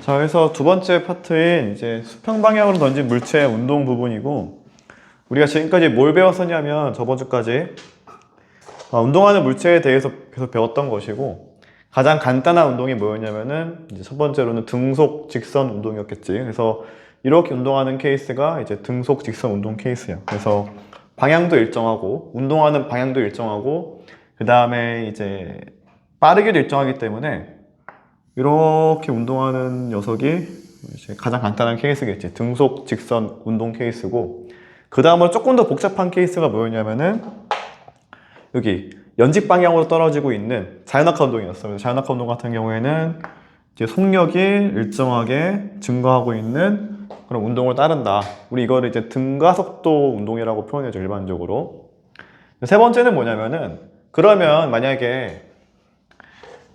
자, 그래서 두 번째 파트인 이제 수평 방향으로 던진 물체의 운동 부분이고, 우리가 지금까지 뭘 배웠었냐면 저번 주까지 운동하는 물체에 대해서 계속 배웠던 것이고, 가장 간단한 운동이 뭐였냐면은 이제 첫 번째로는 등속 직선 운동이었겠지. 그래서 이렇게 운동하는 케이스가 이제 등속 직선 운동 케이스야. 그래서 방향도 일정하고 운동하는 방향도 일정하고 그 다음에 이제 빠르게도 일정하기 때문에 이렇게 운동하는 녀석이 이제 가장 간단한 케이스겠지. 등속 직선 운동 케이스고, 그 다음으로 조금 더 복잡한 케이스가 뭐였냐면은 여기 연직 방향으로 떨어지고 있는 자연낙하 운동이었어. 그래서 자연낙하 운동 같은 경우에는 이제 속력이 일정하게 증가하고 있는 그런 운동을 따른다. 우리 이거를 이제 등가속도 운동이라고 표현해줘, 일반적으로. 세 번째는 뭐냐면은, 그러면 만약에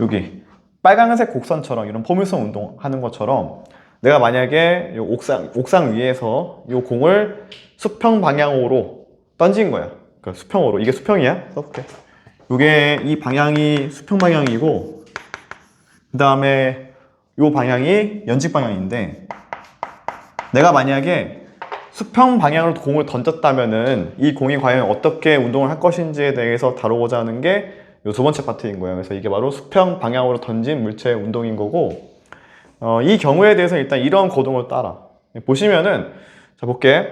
여기 빨간색 곡선처럼 이런 포물선 운동 하는 것처럼 내가 만약에 요 옥상 위에서 이 공을 수평 방향으로 던진 거야. 그러니까 수평으로. 이게 수평이야? 써볼게. 이게 이 방향이 수평 방향이고, 그 다음에 이 방향이 연직 방향인데, 내가 만약에 수평 방향으로 공을 던졌다면은 이 공이 과연 어떻게 운동을 할 것인지에 대해서 다루고자 하는 게 이 두 번째 파트인 거예요. 그래서 이게 바로 수평 방향으로 던진 물체의 운동인 거고, 이 경우에 대해서 일단 이런 거동을 따라. 보시면은, 자, 볼게.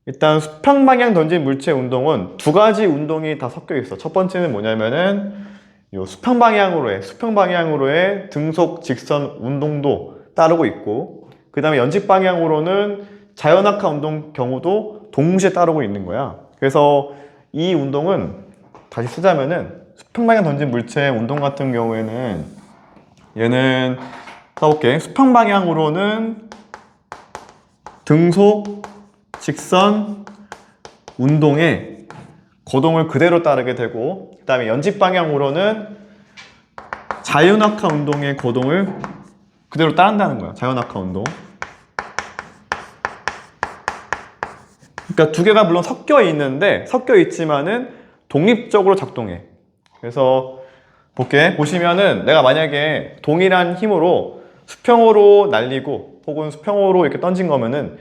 일단 수평 방향 던진 물체 운동은 두 가지 운동이 다 섞여 있어. 첫 번째는 뭐냐면은 요 수평 방향으로의 등속 직선 운동도 따르고 있고, 그 다음에 연직 방향으로는 자연낙하 운동 경우도 동시에 따르고 있는 거야. 그래서 이 운동은 다시 쓰자면은 수평 방향 던진 물체의 운동 같은 경우에는 얘는 써볼게. 수평 방향으로는 등속 직선 운동의 거동을 그대로 따르게 되고, 그 다음에 연직 방향으로는 자연낙하 운동의 거동을 그대로 따른다는 거야. 자연낙하 운동. 그러니까 두 개가 물론 섞여 있지만은 독립적으로 작동해. 그래서 볼게. 보시면은 내가 만약에 동일한 힘으로 수평으로 날리고 혹은 수평으로 이렇게 던진 거면은,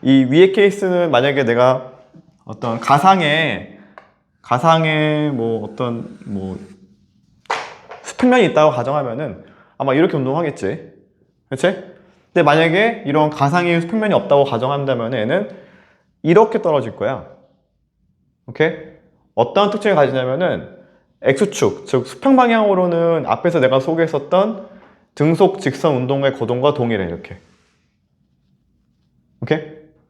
이 위의 케이스는 만약에 내가 어떤 가상의 뭐 수평면이 있다고 가정하면은 아마 이렇게 운동하겠지. 그렇지? 근데 만약에 이런 가상의 수평면이 없다고 가정한다면 얘는 이렇게 떨어질 거야. 오케이? 어떤 특징을 가지냐면은 X축, 즉 수평 방향으로는 앞에서 내가 소개했었던 등속 직선 운동의 거동과 동일해. 이렇게. 오케이?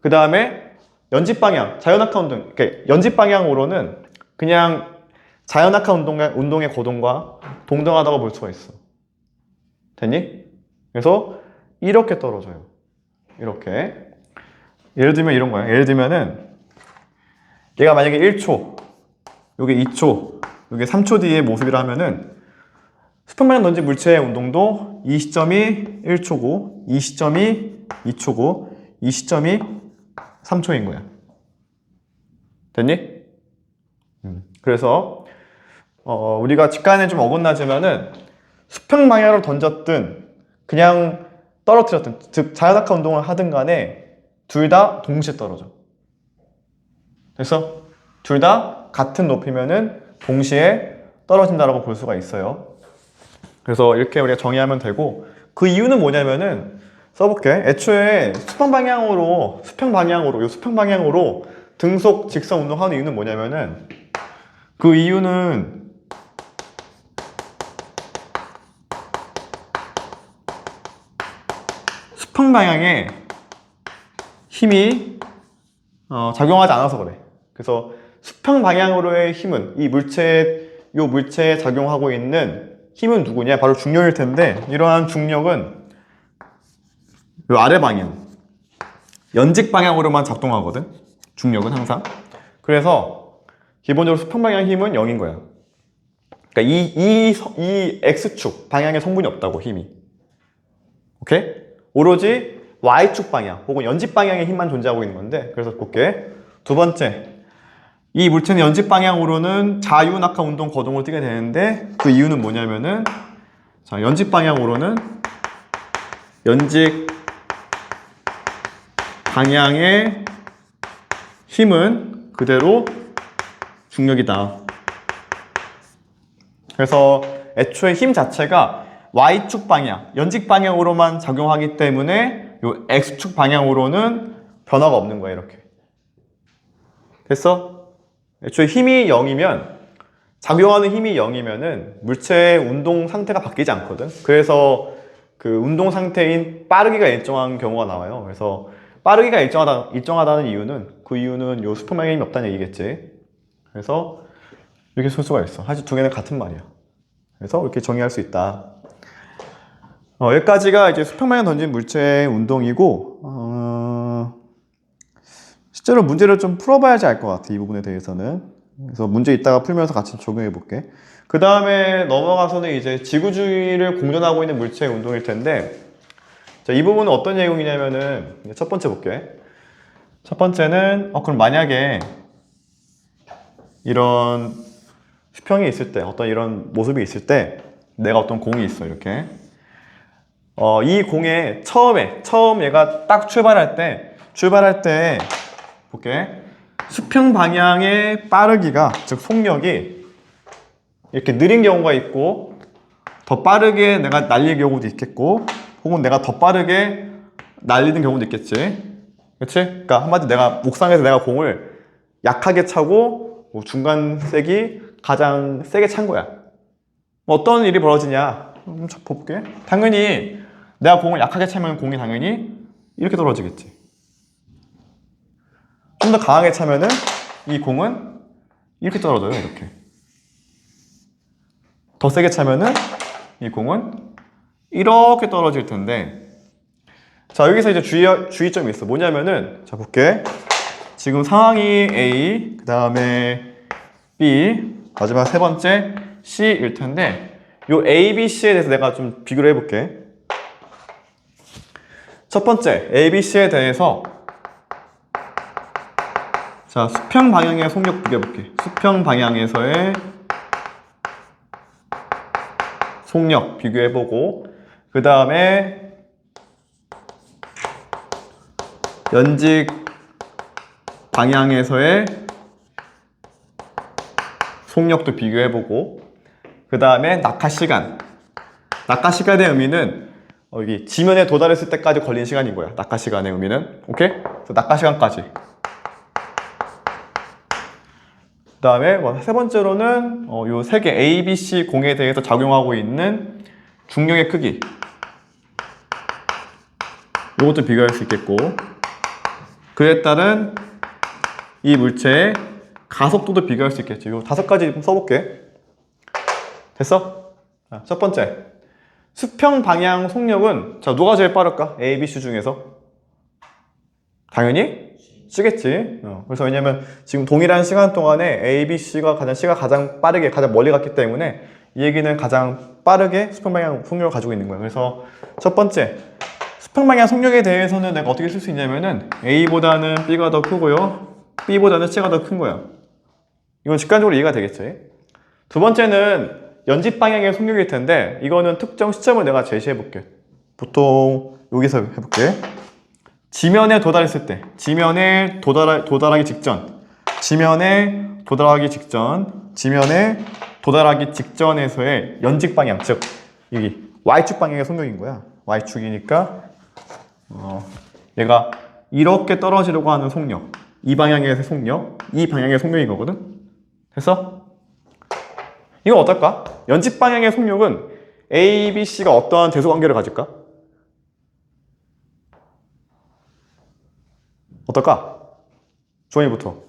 그 다음에 연직 방향, 자연낙하 운동. 연직 방향으로는 그냥 자연낙하 운동의 거동과 동등하다고 볼 수가 있어. 됐니? 그래서 이렇게 떨어져요. 이렇게. 예를 들면 이런 거야. 예를 들면은 얘가 만약에 1초, 요게 2초, 요게 3초 뒤의 모습이라 하면은 수평 방향 던진 물체의 운동도 이 시점이 1초고, 이 시점이 2초고, 이 시점이 3초인 거야. 됐니? 그래서 우리가 직관에 좀 어긋나지만은 수평 방향으로 던졌든 그냥 떨어뜨렸든, 즉 자연낙하 운동을 하든 간에 둘 다 동시에 떨어져. 그래서 둘 다 같은 높이면은 동시에 떨어진다라고 볼 수가 있어요. 그래서 이렇게 우리가 정의하면 되고, 그 이유는 뭐냐면은 써볼게. 애초에 수평 방향으로 등속 직선 운동하는 이유는 뭐냐면은, 그 이유는 수평 방향에 힘이 작용하지 않아서 그래. 그래서 수평 방향으로의 힘은 요 물체에 작용하고 있는 힘은 누구냐? 바로 중력일 텐데, 이러한 중력은 요 아래 방향, 연직 방향으로만 작동하거든. 중력은 항상. 그래서 기본적으로 수평 방향 힘은 0인 거야. 그러니까 이 X축 방향에 성분이 없다고, 힘이. 오케이? 오로지 Y축 방향 혹은 연직 방향의 힘만 존재하고 있는 건데, 그래서 볼게. 두 번째, 이 물체는 연직 방향으로는 자유낙하 운동 거동을 띠게 되는데, 그 이유는 뭐냐면은, 자, 연직 방향으로는 연직 방향의 힘은 그대로 중력이다. 그래서 애초에 힘 자체가 Y축 방향, 연직 방향으로만 작용하기 때문에 요 X축 방향으로는 변화가 없는 거야, 이렇게. 됐어? 애초에 힘이 0이면, 작용하는 힘이 0이면은 물체의 운동 상태가 바뀌지 않거든. 그래서 그 운동 상태인 빠르기가 일정한 경우가 나와요. 그래서 빠르기가 일정하다는 이유는, 그 이유는 요 수평방향 힘이 없다는 얘기겠지. 그래서 이렇게 쓸 수가 있어. 사실 두 개는 같은 말이야. 그래서 이렇게 정의할 수 있다. 여기까지가 이제 수평방향 던진 물체의 운동이고, 실제로 문제를 좀 풀어봐야지 알 것 같아, 이 부분에 대해서는. 그래서 문제 이따가 풀면서 같이 적용해 볼게. 그 다음에 넘어가서는 이제 지구주위를 공전하고 있는 물체의 운동일 텐데, 자, 이 부분은 어떤 내용이냐면은, 첫 번째 볼게. 첫 번째는, 그럼 만약에 이런 수평이 있을 때, 어떤 이런 모습이 있을 때, 내가 어떤 공이 있어, 이렇게. 이 공에 처음 얘가 딱 출발할 때, 볼게. 수평 방향의 빠르기가, 즉 속력이 이렇게 느린 경우가 있고, 더 빠르게 내가 날릴 경우도 있겠고, 혹은 내가 더 빠르게 날리는 경우도 있겠지. 그치? 그러니까 한마디로 내가 옥상에서 내가 공을 약하게 차고, 뭐 중간 색이 가장 세게 찬 거야. 뭐 어떤 일이 벌어지냐? 볼게. 당연히 내가 공을 약하게 차면 공이 당연히 이렇게 떨어지겠지. 좀 더 강하게 차면은 이 공은 이렇게 떨어져요, 이렇게. 더 세게 차면은 이 공은 이렇게 떨어질 텐데, 자, 여기서 이제 주의점이 있어. 뭐냐면은, 자, 볼게. 지금 상황이 A, 그 다음에 B, 마지막 세 번째 C일 텐데, 요 A, B, C에 대해서 내가 좀 비교를 해볼게. 첫 번째, A, B, C에 대해서, 자, 수평 방향의 속력 비교해볼게. 수평 방향에서의 속력 비교해보고, 그 다음에 연직 방향에서의 속력도 비교해보고, 그 다음에 낙하 시간. 낙하 시간의 의미는 여기 지면에 도달했을 때까지 걸린 시간인 거야. 낙하 시간의 의미는. 오케이? 그래서 낙하 시간까지. 그 다음에 세 번째로는 요 세 개 A, B, C 공에 대해서 작용하고 있는 중력의 크기. 이것도 비교할 수 있겠고, 그에 따른 이 물체의 가속도도 비교할 수 있겠지. 요 5가지 좀 써볼게. 됐어? 자, 첫 번째. 수평 방향 속력은, 자, 누가 제일 빠를까? A, B, C 중에서. 당연히 C겠지. 그래서 왜냐면 지금 동일한 시간 동안에 A, B, C가 C가 가장 빠르게, 가장 멀리 갔기 때문에 이 얘기는 가장 빠르게 수평 방향 속력을 가지고 있는 거야. 그래서 첫 번째, 수평 방향 속력에 대해서는 내가 어떻게 쓸 수 있냐면은 A보다는 B가 더 크고요, B보다는 C가 더 큰 거야. 이건 직관적으로 이해가 되겠지. 두 번째는 연집 방향의 속력일 텐데, 이거는 특정 시점을 내가 제시해 볼게. 보통 여기서 해볼게. 지면에 도달했을 때, 지면에 도달하기 직전, 지면에 도달하기 직전에서의 연직 방향, 즉 여기 Y축 방향의 속력인 거야. Y축이니까 얘가 이렇게 떨어지려고 하는 속력, 이 방향의 속력, 이 방향의 속력인 거거든. 됐어? 이건 어떨까? 연집 방향의 속력은 A, B, C가 어떠한 대소 관계를 가질까? 어떨까? 조언이부터.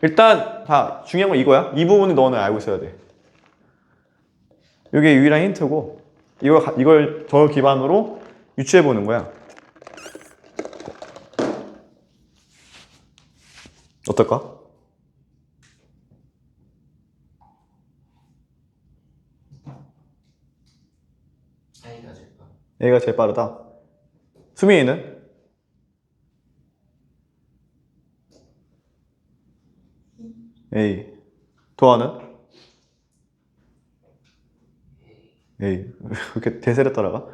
일단 중요한 건 이거야. 이 부분은 너는 알고 있어야 돼. 이게 유일한 힌트고, 이걸 저걸 기반으로 유추해 보는 거야. 어떨까? A가 제일 빠르다. 수민이는? A. 도아는? 에이, 왜 이렇게 대세를 따라가?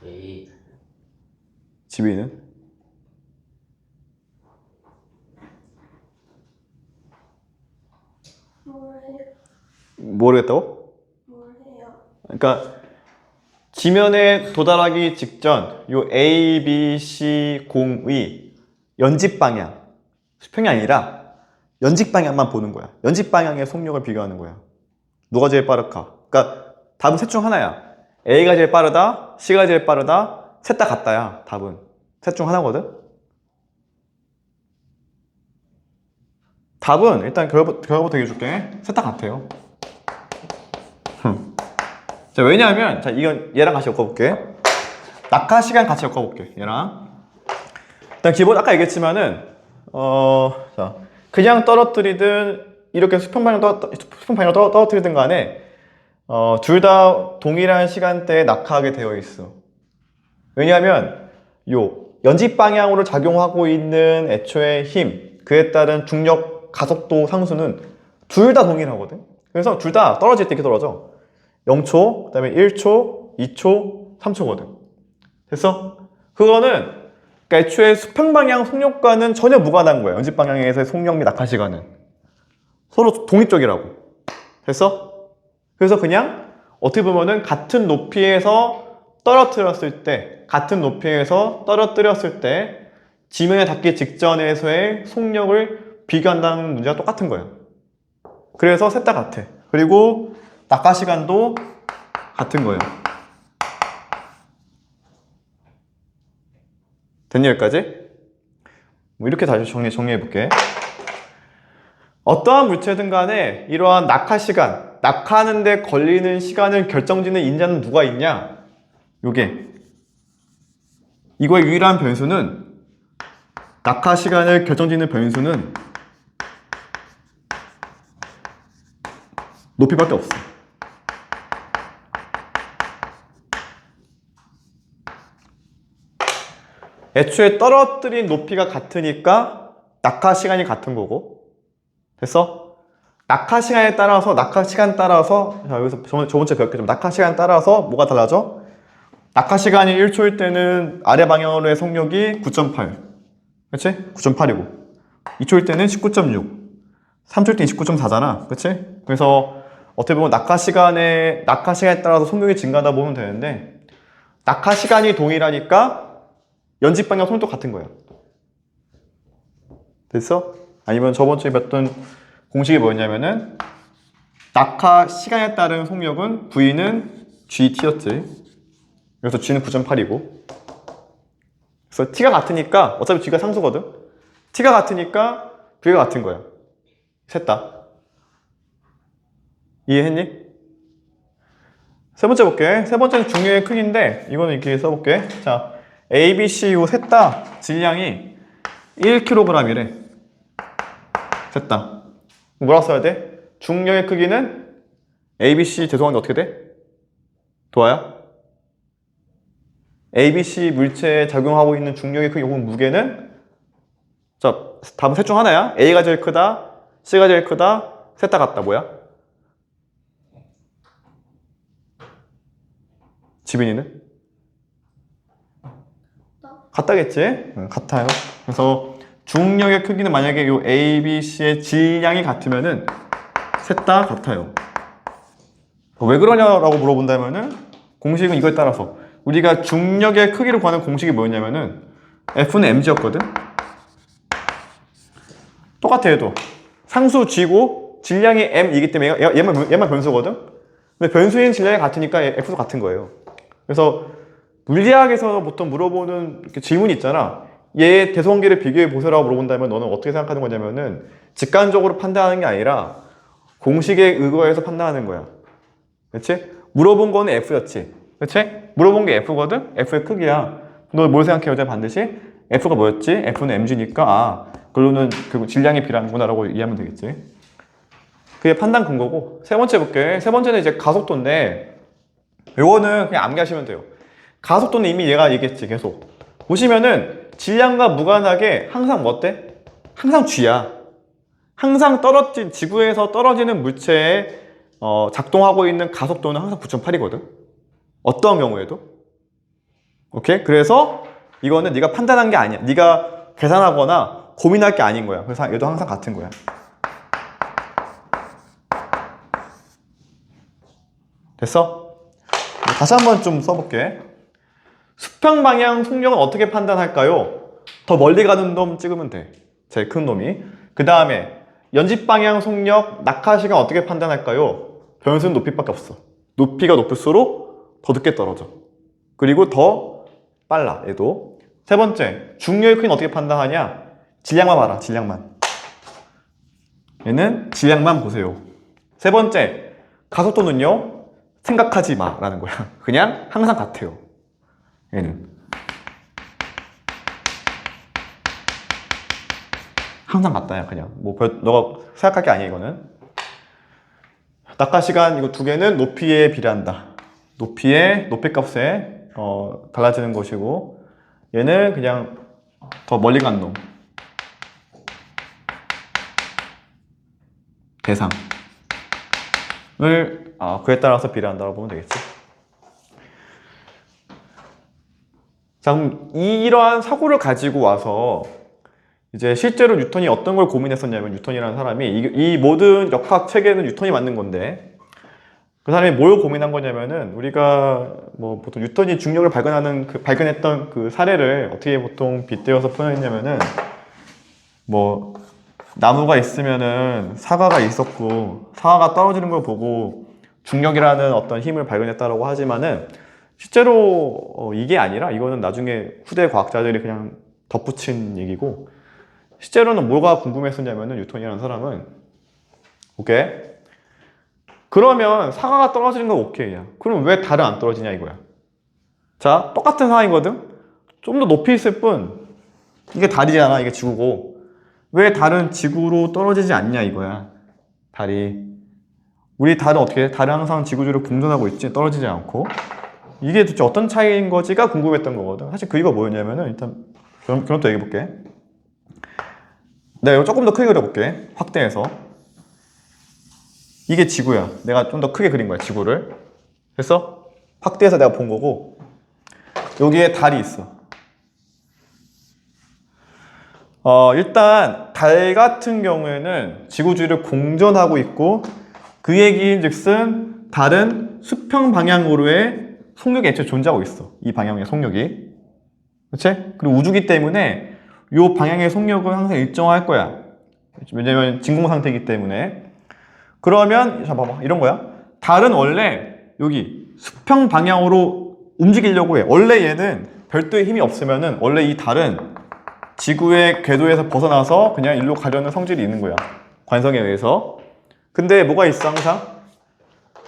A. 지민이는? 모르겠다고? 뭐해요? 그러니까 지면에 도달하기 직전 요 A, B, C 공의 연집 방향, 수평이 아니라 연집 방향만 보는 거야. 연집 방향의 속력을 비교하는 거야. 누가 제일 빠를까? 그러니까 답은 셋 중 하나야. A가 제일 빠르다, C가 제일 빠르다, 셋 다 같다야. 답은 셋 중 하나거든. 답은 일단 결과부터 얘기해줄게. 셋 다 같아요. 자, 왜냐하면 자 이건 얘랑 같이 엮어볼게. 낙하 시간 같이 엮어볼게. 얘랑 일단 기본 아까 얘기했지만은 자 그냥 떨어뜨리든 이렇게 수평 방향으로 떨어뜨리든 간에 둘 다 동일한 시간대에 낙하하게 되어 있어. 왜냐하면 요 연집 방향으로 작용하고 있는 애초의 힘, 그에 따른 중력 가속도 상수는 둘 다 동일하거든. 그래서 둘 다 떨어질 때 이렇게 떨어져. 0초, 그 다음에 1초, 2초, 3초거든. 됐어? 그거는 그러니까 애초에 수평 방향 속력과는 전혀 무관한 거야. 연집 방향에서의 속력 및 낙하 시간은 서로 독립적이라고. 됐어? 그래서 그냥 어떻게 보면은 같은 높이에서 떨어뜨렸을 때 지면에 닿기 직전에서의 속력을 비교한다는 문제가 똑같은 거야. 그래서 셋 다 같아. 그리고 낙하 시간도 같은 거예요. 됐니 여기까지? 뭐 이렇게 다시 정리해 볼게. 어떠한 물체든 간에 이러한 낙하 시간, 낙하하는 데 걸리는 시간을 결정짓는 인자는 누가 있냐? 요게 이거의 유일한 변수는 낙하 시간을 결정짓는 변수는 높이밖에 없어. 애초에 떨어뜨린 높이가 같으니까 낙하 시간이 같은 거고. 됐어? 낙하 시간 따라서 자 여기서 저번주에 배웠겠지만 낙하 시간 따라서 뭐가 달라져? 낙하 시간이 1초일 때는 아래 방향으로의 속력이 9.8 그치? 9.8이고 2초일 때는 19.6 3초일 때 29.4잖아 그치? 그래서 어떻게 보면 낙하 시간에 따라서 속력이 증가하다 보면 되는데 낙하 시간이 동일하니까 연집 방향 속력도 같은 거야. 됐어? 아니면 저번주에 배웠던 공식이 뭐였냐면은 낙하 시간에 따른 속력은 V는 GT였지. 그래서 G는 9.8이고 그래서 T가 같으니까 어차피 G가 상수거든. T가 같으니까 V가 같은 거야. 셋 다. 이해했니? 세 번째 볼게. 세 번째는 중력의 크기인데 이거는 이렇게 써볼게. 자, A, B, C 요 셋 다 질량이 1kg이래. 셋 다. 뭐라고 써야 돼? 중력의 크기는 A, B, C 죄송한데 어떻게 돼? 도와야? A, B, C 물체에 작용하고 있는 중력의 크기 혹은 무게는 자, 답은 셋 중 하나야. A가 제일 크다, C가 제일 크다, 셋 다 같다. 뭐야? 지빈이는? 같다겠지? 응, 같아요. 그래서 중력의 크기는 만약에 요 A, B, C의 질량이 같으면은 셋 다 같아요. 왜 그러냐라고 물어본다면은 공식은 이거에 따라서 우리가 중력의 크기를 구하는 공식이 뭐였냐면은 F는 mg였거든? 똑같아 얘도. 상수 g고 질량이 m이기 때문에 얘만 변수거든? 근데 변수인 질량이 같으니까 F도 같은 거예요. 그래서 물리학에서 보통 물어보는 이렇게 질문이 있잖아. 얘 대성계를 비교해 보세요라고 물어본다면 너는 어떻게 생각하는 거냐면은 직관적으로 판단하는 게 아니라 공식에 의거해서 판단하는 거야. 그치? 물어본 거는 F였지. 그치? 물어본 게 F거든? F의 크기야. 너 뭘 생각해 여자 반드시? F가 뭐였지? F는 mg니까 아, 그걸로는 결국 질량이 필요하구나 라고 이해하면 되겠지. 그게 판단 근거고. 세 번째 볼게. 세 번째는 이제 가속도인데 요거는 그냥 암기하시면 돼요. 가속도는 이미 얘가 얘기했지 계속. 보시면은 질량과 무관하게 항상 뭐 어때? 항상 G야. 항상 지구에서 떨어지는 물체의 작동하고 있는 가속도는 항상 9.8이거든. 어떠한 경우에도. 오케이? 그래서 이거는 네가 판단한 게 아니야. 네가 계산하거나 고민할 게 아닌 거야. 그래서 얘도 항상 같은 거야. 됐어? 다시 한번 좀 써볼게. 수평 방향 속력은 어떻게 판단할까요? 더 멀리 가는 놈 찍으면 돼. 제일 큰 놈이. 그 다음에 연집 방향 속력, 낙하 시간 어떻게 판단할까요? 변수는 높이밖에 없어. 높이가 높을수록 더 늦게 떨어져. 그리고 더 빨라, 얘도. 세 번째, 중력의 크기는 어떻게 판단하냐? 질량만 봐라, 질량만. 얘는 질량만 보세요. 세 번째, 가속도는요? 생각하지 마라는 거야. 그냥 항상 같아요. 얘는 항상 같다야. 그냥 뭐 너가 생각할 게 아니야. 이거는 낙하 시간 이거 두 개는 높이에 비례한다. 높이 값에 달라지는 것이고, 얘는 그냥 더 멀리 간 놈 대상을 그에 따라서 비례한다고 보면 되겠지. 자, 그럼 이러한 사고를 가지고 와서 이제 실제로 뉴턴이 어떤 걸 고민했었냐면, 뉴턴이라는 사람이 이 모든 역학 체계는 뉴턴이 만든 건데, 그 사람이 뭘 고민한 거냐면은, 우리가 뭐 보통 뉴턴이 중력을 발견했던 그 사례를 어떻게 보통 빗대어서 표현했냐면은, 뭐 나무가 있으면은 사과가 있었고, 사과가 떨어지는 걸 보고 중력이라는 어떤 힘을 발견했다라고 하지만은, 실제로 이게 아니라, 이거는 나중에 후대 과학자들이 그냥 덧붙인 얘기고, 실제로는 뭐가 궁금했었냐면은, 뉴턴이라는 사람은, 오케이, 그러면 사과가 떨어지는 건 오케이야. 그럼 왜 달은 안 떨어지냐 이거야. 자, 똑같은 상황이거든. 좀 더 높이 있을 뿐, 이게 달이잖아, 이게 지구고, 왜 달은 지구로 떨어지지 않냐 이거야. 달이, 우리 달은 어떻게 해? 달은 항상 지구 주위로 공전하고 있지, 떨어지지 않고. 이게 도대체 어떤 차이인 거지가 궁금했던 거거든. 사실 그 이유가 뭐였냐면은, 일단 그럼 또 얘기해 볼게. 내가 이거 조금 더 크게 그려볼게. 확대해서. 이게 지구야. 내가 좀 더 크게 그린 거야, 지구를. 됐어? 확대해서 내가 본 거고, 여기에 달이 있어. 일단 달 같은 경우에는 지구 주위를 공전하고 있고, 그 얘기인즉슨 달은 수평 방향으로의 속력이 애초에 존재하고 있어. 이 방향의 속력이. 그치? 그리고 우주기 때문에 이 방향의 속력은 항상 일정할 거야. 왜냐면 진공 상태이기 때문에. 그러면 자, 봐봐, 이런 거야. 달은 원래 여기 수평 방향으로 움직이려고 해. 원래 얘는 별도의 힘이 없으면은, 원래 이 달은 지구의 궤도에서 벗어나서 그냥 일로 가려는 성질이 있는 거야, 관성에 의해서. 근데 뭐가 있어? 항상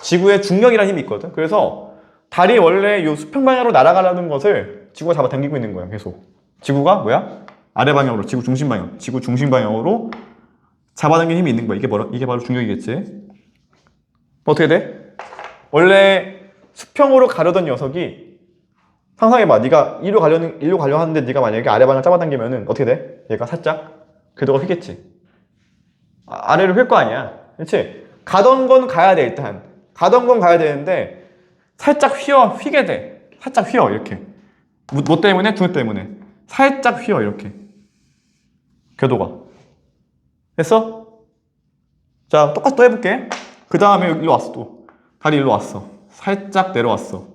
지구에 중력이라는 힘이 있거든. 그래서 달이 원래 이 수평 방향으로 날아가려는 것을 지구가 잡아당기고 있는 거야, 계속. 지구가 뭐야? 아래 방향으로, 지구 중심 방향으로 잡아당기는 힘이 있는 거야. 이게 바로 중력이겠지. 어떻게 돼? 원래 수평으로 가려던 녀석이, 상상해봐. 네가 일로 가려 하는데 네가 만약에 아래 방향 잡아당기면은 어떻게 돼? 얘가 살짝 궤도가 휘겠지. 아래로 휠 거 아니야. 그렇지? 가던 건 가야 돼. 일단 가던 건 가야 되는데 살짝 휘게 돼. 살짝 휘어, 이렇게. 뭐 때문에? 중력 때문에 살짝 휘어, 이렇게 궤도가. 됐어? 자, 똑같이 또 해볼게. 그 다음에 일로 왔어. 또 달이 일로 왔어. 살짝 내려왔어.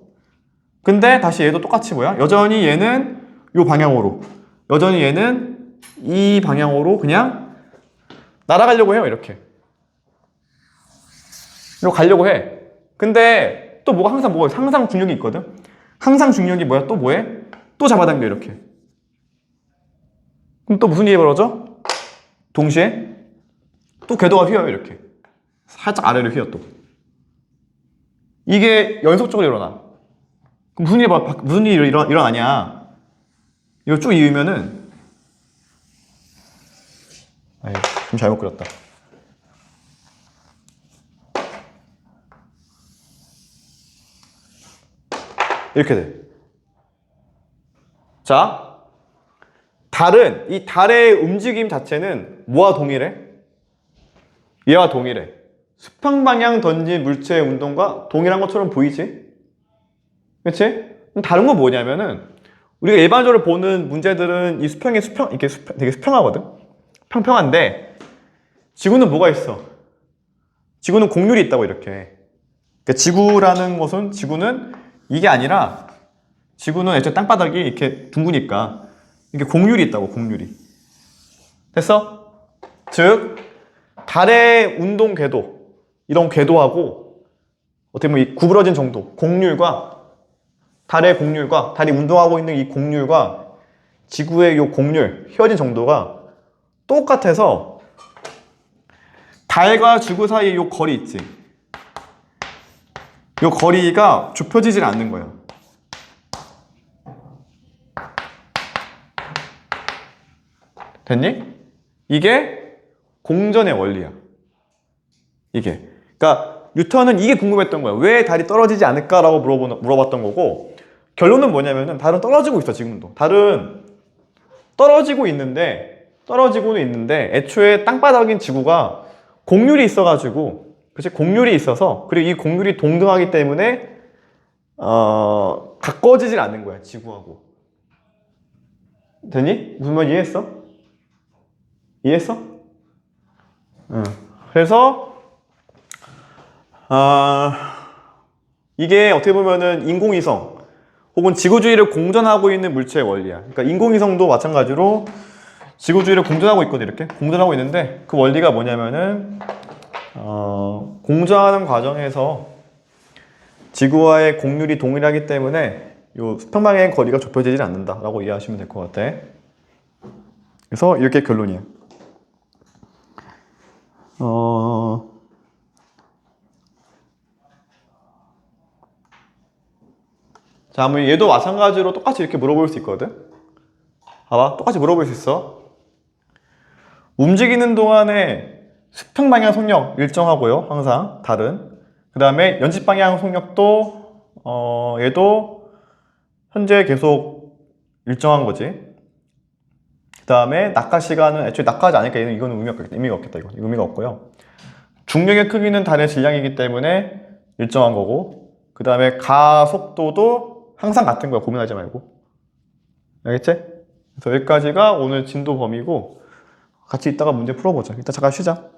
근데 다시 얘도 똑같이 뭐야? 여전히 얘는 이 방향으로, 여전히 얘는 이 방향으로 그냥 날아가려고 해요. 이렇게 가려고 해. 근데 또 항상 중력이 있거든. 항상 중력이 뭐야? 또 뭐해? 또 잡아당겨, 이렇게. 그럼 또 무슨 일이 벌어져? 동시에 또 궤도가 휘어요. 이렇게 살짝 아래로 휘어. 또 이게 연속적으로 일어나. 그럼 무슨 일이 일어나냐? 이거 쭉 이으면은, 좀 잘못 그렸다. 이렇게 돼. 자, 이 달의 움직임 자체는 뭐와 동일해? 얘와 동일해. 수평 방향 던진 물체의 운동과 동일한 것처럼 보이지? 그치? 다른 건 뭐냐면은 우리가 일반적으로 보는 문제들은 이 수평이 이렇게 되게 수평하거든? 평평한데 지구는 뭐가 있어? 지구는 곡률이 있다고 이렇게. 그러니까 지구는 이게 아니라 지구는 애초에 땅바닥이 이렇게 둥그니까 이게 곡률이 있다고, 곡률이. 됐어? 즉 달의 운동 궤도, 이런 궤도하고 어떻게 보면 이 구부러진 정도, 달의 곡률과 달이 운동하고 있는 이 곡률과 지구의 이 곡률, 휘어진 정도가 똑같아서 달과 지구 사이의 이 거리 있지? 이 거리가 좁혀지질 않는 거예요. 됐니? 이게 공전의 원리야. 이게. 그러니까 뉴턴은 이게 궁금했던 거야. 왜 달이 떨어지지 않을까라고 물어봤던 거고, 결론은 뭐냐면은 달은 떨어지고 있어, 지금도. 달은 떨어지고는 있는데 애초에 땅바닥인 지구가 곡률이 있어가지고, 그치? 곡률이 있어서, 그리고 이 곡률이 동등하기 때문에 가까워지질 않는 거야, 지구하고. 됐니? 무슨 말 이해했어? 이해했어? 응. 그래서 이게 어떻게 보면은 인공위성 혹은 지구주위를 공전하고 있는 물체의 원리야. 그러니까 인공위성도 마찬가지로 지구주위를 공전하고 있거든. 이렇게 공전하고 있는데 그 원리가 뭐냐면은 공전하는 과정에서 지구와의 곡률이 동일하기 때문에 이 수평방향의 거리가 좁혀지지 않는다라고 이해하시면 될 것 같아. 그래서 이렇게 결론이야. 자, 그럼 얘도 마찬가지로 똑같이 이렇게 물어볼 수 있거든? 봐봐, 똑같이 물어볼 수 있어. 움직이는 동안에 수평 방향 속력 일정하고요, 항상 달은. 그 다음에 연집 방향 속력도 얘도 현재 계속 일정한 거지. 그 다음에 낙하 시간은 애초에 낙하하지 않으니까 이건 의미가 없겠다. 이건 의미가 없고요. 중력의 크기는 달의 질량이기 때문에 일정한 거고, 그 다음에 가속도도 항상 같은 거야. 고민하지 말고. 알겠지? 그래서 여기까지가 오늘 진도 범위고, 같이 이따가 문제 풀어보자. 이따 잠깐 쉬자.